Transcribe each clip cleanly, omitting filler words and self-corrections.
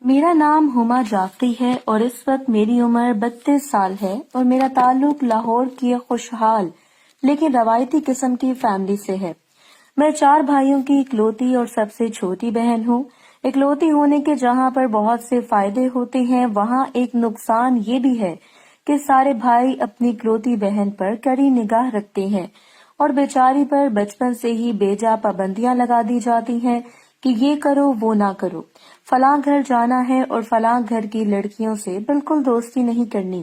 मेरा नाम हुमा जाफरी है और इस वक्त मेरी उम्र 32 साल है और मेरा ताल्लुक लाहौर की एक खुशहाल लेकिन रवायती किस्म की फैमिली से है। मैं 4 भाइयों की इकलौती और सबसे छोटी बहन हूँ। इकलौती होने के जहाँ पर बहुत से फायदे होते हैं, वहाँ एक नुकसान ये भी है कि सारे भाई अपनी इकलौती बहन पर कड़ी निगाह रखते हैं और बेचारी पर बचपन से ही बेजा पाबंदियां लगा दी जाती हैं कि ये करो वो ना करो, फलां घर जाना है और फलां घर की लड़कियों से बिल्कुल दोस्ती नहीं करनी,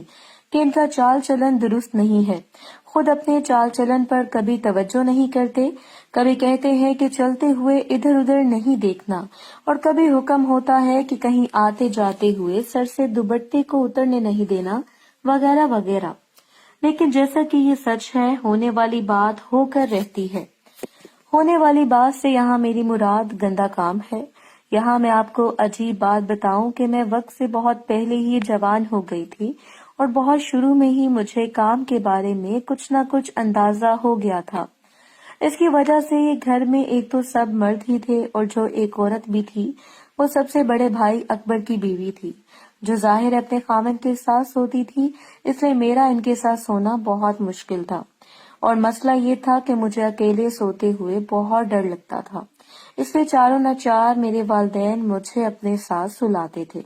कि इनका चाल चलन दुरुस्त नहीं है। खुद अपने चाल चलन पर कभी तवज्जो नहीं करते, कभी कहते हैं कि चलते हुए इधर उधर नहीं देखना, और कभी हुक्म होता है कि कहीं आते जाते हुए सर से दुपट्टे को उतरने नहीं देना, वगैरह वगैरह। लेकिन जैसा कि ये सच है, होने वाली बात होकर रहती है। होने वाली बात से यहाँ मेरी मुराद गंदा काम है। यहाँ मैं आपको अजीब बात बताऊं कि मैं वक्त से बहुत पहले ही जवान हो गई थी और बहुत शुरू में ही मुझे काम के बारे में कुछ न कुछ अंदाजा हो गया था। इसकी वजह से ये घर में एक तो सब मर्द ही थे और जो एक औरत भी थी वो सबसे बड़े भाई अकबर की बीवी थी, जो जाहिर अपने खामन के साथ सोती थी, इसलिए मेरा इनके साथ सोना बहुत मुश्किल था। और मसला ये था कि मुझे अकेले सोते हुए बहुत डर लगता था, इसलिए चारों न चार मेरे वालिदैन मुझे अपने साथ सुलाते थे।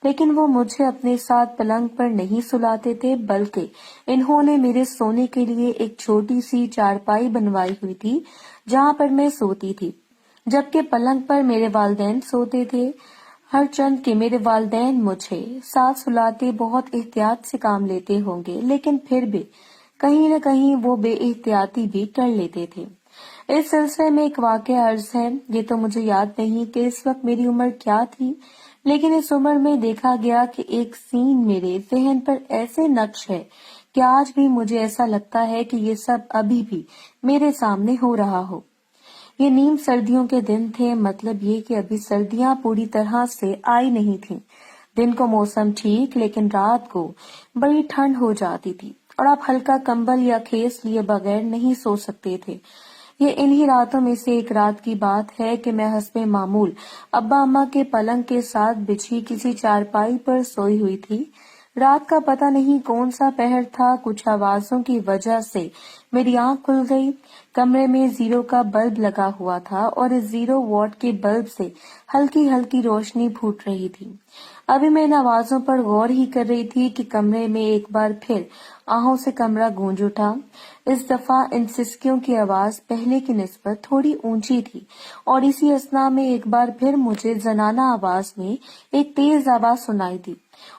लेकिन वो मुझे अपने साथ पलंग पर नहीं सुलाते थे, बल्कि इन्होंने मेरे सोने के लिए एक छोटी सी चारपाई बनवाई हुई थी जहाँ पर मैं सोती थी, जबकि पलंग पर मेरे वालिदैन सोते थे। हर चंद के मेरे वालिदैन मुझे साथ सुलाते बहुत एहतियात से काम लेते होंगे, लेकिन फिर भी कहीं न कहीं वो बेएहतियाती भी कर लेते थे। इस सिलसिले में एक वाकया अर्ज है। ये तो मुझे याद नहीं कि इस वक्त मेरी उम्र क्या थी, लेकिन इस उम्र में देखा गया कि एक सीन मेरे जहन पर ऐसे नक्श है कि आज भी मुझे ऐसा लगता है कि ये सब अभी भी मेरे सामने हो रहा हो। ये नीम सर्दियों के दिन थे, मतलब ये कि अभी सर्दियां पूरी तरह से आई नहीं थीं। दिन को मौसम ठीक, लेकिन रात को बड़ी ठंड हो जाती थी और आप हल्का कंबल या खेस लिए बगैर नहीं सो सकते थे। ये इन्हीं रातों में से एक रात की बात है कि मैं हस्बे मामूल अब्बा अम्मा के पलंग के साथ बिछी किसी चारपाई पर सोई हुई थी। रात का पता नहीं कौन सा पहर था, कुछ आवाजों की वजह से मेरी आंख खुल गई। कमरे में जीरो का बल्ब लगा हुआ था और इस 0 वॉट के बल्ब से हल्की हल्की रोशनी फूट रही थी। अभी मैं इन आवाजों पर गौर ही कर रही थी कि कमरे में एक बार फिर आहों से कमरा गूंज उठा। इस दफा इन सिसकियों की आवाज पहले की निस्बत थोड़ी ऊंची थी और इसी असना में एक बार फिर मुझे जनाना आवाज में एक तेज आवाज सुनाई दी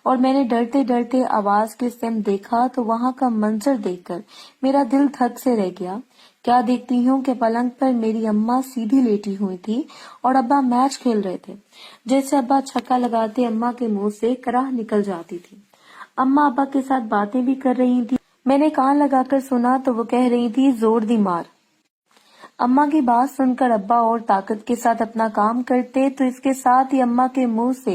और मैंने डरते डरते आवाज की सिम देखा तो वहां का मंजर देखकर मेरा दिल धक से रह गया। क्या देखती हूँ कि पलंग पर मेरी अम्मा सीधी लेटी हुई थी और अब्बा मैच खेल रहे थे। जैसे अब्बा छक्का लगाते अम्मा के मुंह से कराह निकल जाती थी। अम्मा अब्बा के साथ बातें भी कर रही थी। मैंने कान लगाकर सुना तो वो कह रही थी, जोर दी मार। अम्मा की बात सुनकर अब्बा और ताकत के साथ अपना काम करते तो इसके साथ ही अम्मा के मुंह से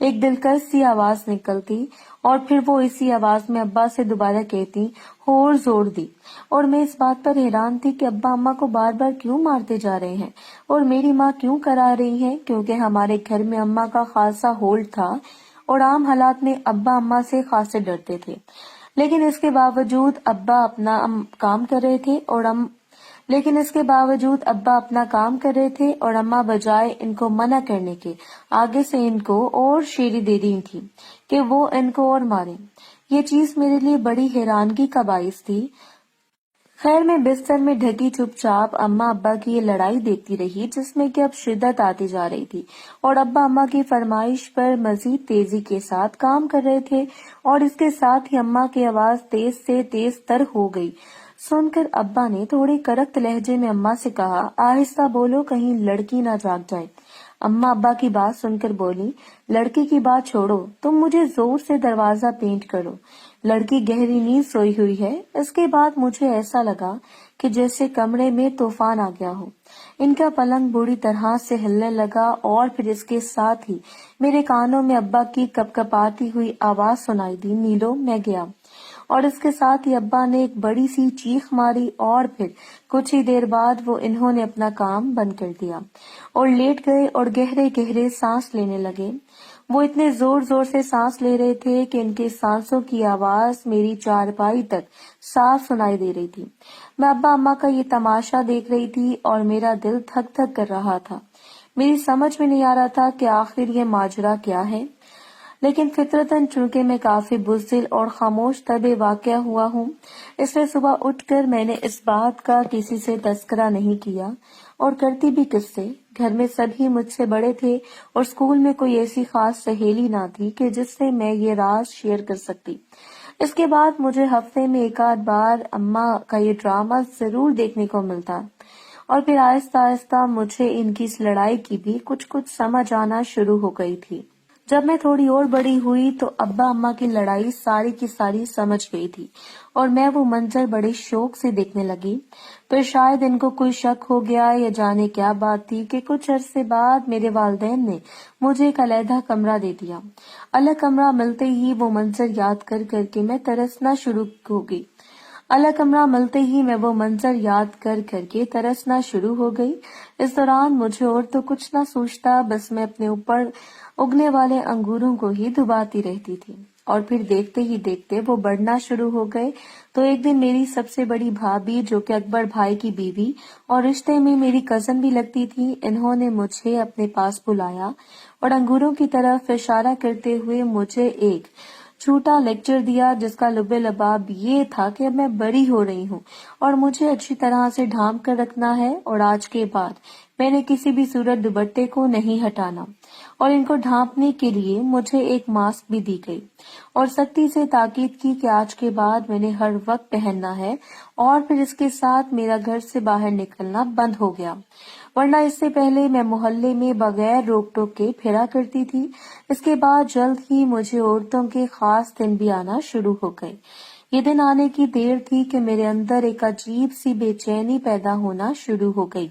एक दिलकश सी आवाज निकलती और फिर वो इसी आवाज में अब्बा से दोबारा कहती, और जोर दी। और मैं इस बात पर हैरान थी कि अब्बा अम्मा को बार बार क्यों मारते जा रहे हैं और मेरी माँ क्यों करा रही है, क्योंकि हमारे घर में अम्मा का खासा होल्ड था और आम हालात में अब्बा अम्मा से खासे डरते थे। लेकिन इसके बावजूद अब्बा अपना काम कर रहे थे और लेकिन इसके बावजूद अब्बा अपना काम कर रहे थे और अम्मा बजाय इनको मना करने के आगे से इनको और शेरी दे रही थी कि वो इनको और मारें। ये चीज मेरे लिए बड़ी हैरानगी का बाइस थी। खैर मैं बिस्तर में ढकी चुपचाप अम्मा अब्बा की ये लड़ाई देखती रही, जिसमें कि अब शिद्दत आती जा रही थी और अब्बा अम्मा की फरमाइश पर मजीद तेजी के साथ काम कर रहे थे और इसके साथ ही अम्मा की आवाज तेज से तेज तर हो गई। सुनकर अब्बा ने थोड़े करख्त लहजे में अम्मा से कहा, आहिस्ता बोलो, कहीं लड़की ना जाग जाए। अम्मा अब्बा की बात सुनकर बोली, लड़की की बात छोड़ो, तुम मुझे जोर से दरवाजा पेंट करो। लड़की गहरी नींद सोई हुई है। इसके बाद मुझे ऐसा लगा कि जैसे कमरे में तूफान आ गया हो। इनका पलंग बुरी तरह से हिलने लगा और फिर इसके साथ ही मेरे कानों में अब्बा की कपकपाती हुई आवाज सुनाई दी, नीलो मैं गया। और इसके साथ ही अब्बा ने एक बड़ी सी चीख मारी और फिर कुछ ही देर बाद वो इन्होंने अपना काम बंद कर दिया और लेट गए और गहरे गहरे सांस लेने लगे। وہ اتنے زور زور سے سانس لے رہے تھے کہ ان کے سانسوں کی آواز میری چارپائی تک صاف سنائی دے رہی تھی۔ میں ابا اماں کا یہ تماشا دیکھ رہی تھی اور میرا دل دھک دھک کر رہا تھا۔ میری سمجھ میں نہیں آ رہا تھا کہ آخر یہ ماجرا کیا ہے، لیکن فطرتاً چونکہ میں کافی بزدل اور خاموش طبع واقع ہوا ہوں، اس لیے صبح اٹھ کر میں نے اس بات کا کسی سے تذکرہ نہیں کیا، اور کرتی بھی کس سے۔ گھر میں سبھی مجھ سے بڑے تھے اور اسکول میں کوئی ایسی خاص سہیلی نہ تھی کہ جس سے میں یہ راز شیئر کر سکتی۔ اس کے بعد مجھے ہفتے میں ایک آدھ بار اماں کا یہ ڈرامہ ضرور دیکھنے کو ملتا، اور پھر آہستہ آہستہ مجھے ان کی اس لڑائی کی بھی کچھ سمجھ آنا شروع ہو گئی تھی۔ جب میں تھوڑی اور بڑی ہوئی تو ابا اماں کی لڑائی ساری کی ساری سمجھ گئی تھی، اور میں وہ منظر بڑے شوق سے دیکھنے لگی۔ پھر شاید ان کو کوئی شک ہو گیا یا جانے کیا بات تھی کہ کچھ عرصے بعد میرے والدین نے مجھے ایک علیحدہ کمرہ دے دیا۔ الگ کمرہ ملتے ہی وہ منظر یاد کر کر کے میں ترسنا شروع ہو گئی۔ ہو گئی۔ اس دوران مجھے اور تو کچھ نہ سوچتا، بس میں اپنے اوپر اگنے والے انگوروں کو ہی دباتی رہتی تھی، اور پھر دیکھتے ہی دیکھتے وہ بڑھنا شروع ہو گئے۔ تو ایک دن میری سب سے بڑی بھابھی، جو کہ اکبر بھائی کی بیوی اور رشتے میں میری کزن بھی لگتی تھی، انہوں نے مجھے اپنے پاس بلایا اور انگوروں کی طرف اشارہ کرتے ہوئے مجھے ایک چھوٹا لیکچر دیا، جس کا لب لباب یہ تھا کہ اب میں بڑی ہو رہی ہوں اور مجھے اچھی طرح سے ڈھانپ کر رکھنا ہے، اور آج کے بعد میں نے کسی بھی صورت دوپٹے کو نہیں ہٹانا، اور ان کو ڈھانپنے کے لیے مجھے ایک ماسک بھی دی گئی، اور سختی سے تاکید کی کہ آج کے بعد میں نے ہر وقت پہننا ہے، اور پھر اس کے ساتھ میرا گھر سے باہر نکلنا بند ہو گیا، ورنہ اس سے پہلے میں محلے میں بغیر روک ٹوک کے پھرا کرتی تھی۔ اس کے بعد جلد ہی مجھے عورتوں کے خاص دن بھی آنا شروع ہو گئے۔ یہ دن آنے کی دیر تھی کہ میرے اندر ایک عجیب سی بے چینی پیدا ہونا شروع ہو گئی،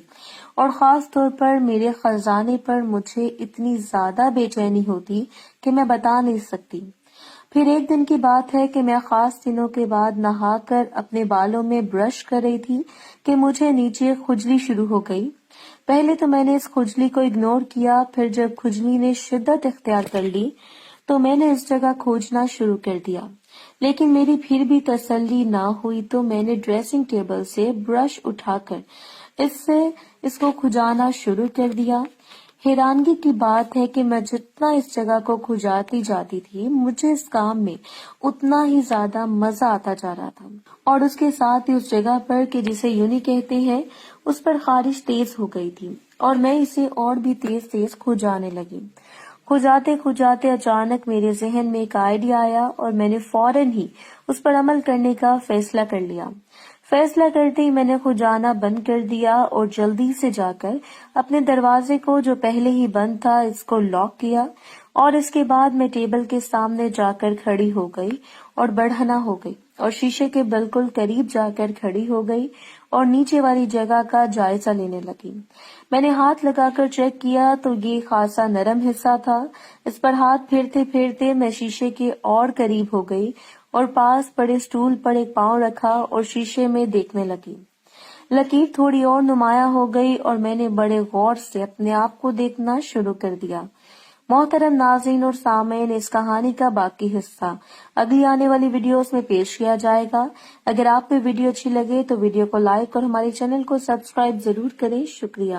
اور خاص طور پر میرے خزانے پر مجھے اتنی زیادہ بے چینی ہوتی کہ میں بتا نہیں سکتی۔ پھر ایک دن کی بات ہے کہ میں خاص دنوں کے بعد نہا کر اپنے بالوں میں برش کر رہی تھی کہ مجھے نیچے کھجلی شروع ہو گئی۔ پہلے تو میں نے اس کھجلی کو اگنور کیا، پھر جب کھجلی نے شدت اختیار کر لی تو میں نے اس جگہ کھوجنا شروع کر دیا، لیکن میری پھر بھی تسلی نہ ہوئی، تو میں نے ڈریسنگ ٹیبل سے برش اٹھا کر اس کو کھجانا شروع کر دیا۔ حیرانگی کی بات ہے کہ میں جتنا اس جگہ کو کھجاتی جاتی تھی، مجھے اس کام میں اتنا ہی زیادہ مزہ آتا جا رہا تھا، اور اس کے ساتھ ہی اس جگہ پر کہ جسے یونی کہتے ہیں، اس پر خارش تیز ہو گئی تھی، اور میں اسے اور بھی تیز تیز کھجانے لگی۔ کھجاتے کھجاتے اچانک میرے ذہن میں ایک آئیڈیا آیا، اور میں نے فوراً ہی اس پر عمل کرنے کا فیصلہ کر لیا۔ فیصلہ کرتے ہی میں نے کھجانا بند کر دیا، اور جلدی سے جا کر اپنے دروازے کو، جو پہلے ہی بند تھا، اس کو لاک کیا، اور اس کے بعد میں ٹیبل کے سامنے جا کر کھڑی ہو گئی اور بڑھنا ہو گئی، اور شیشے کے بالکل قریب جا کر کھڑی ہو گئی اور نیچے والی جگہ کا جائزہ لینے لگی۔ میں نے ہاتھ لگا کر چیک کیا تو یہ خاصا نرم حصہ تھا۔ اس پر ہاتھ پھیرتے پھیرتے میں شیشے کے اور قریب ہو گئی، اور پاس پڑے سٹول پر ایک پاؤں رکھا اور شیشے میں دیکھنے لگی۔ لکیر تھوڑی اور نمایاں ہو گئی، اور میں نے بڑے غور سے اپنے آپ کو دیکھنا شروع کر دیا۔ محترم ناظرین اور سامعین، اس کہانی کا باقی حصہ اگلی آنے والی ویڈیوز میں پیش کیا جائے گا۔ اگر آپ کو ویڈیو اچھی لگے تو ویڈیو کو لائک اور ہمارے چینل کو سبسکرائب ضرور کریں۔ شکریہ۔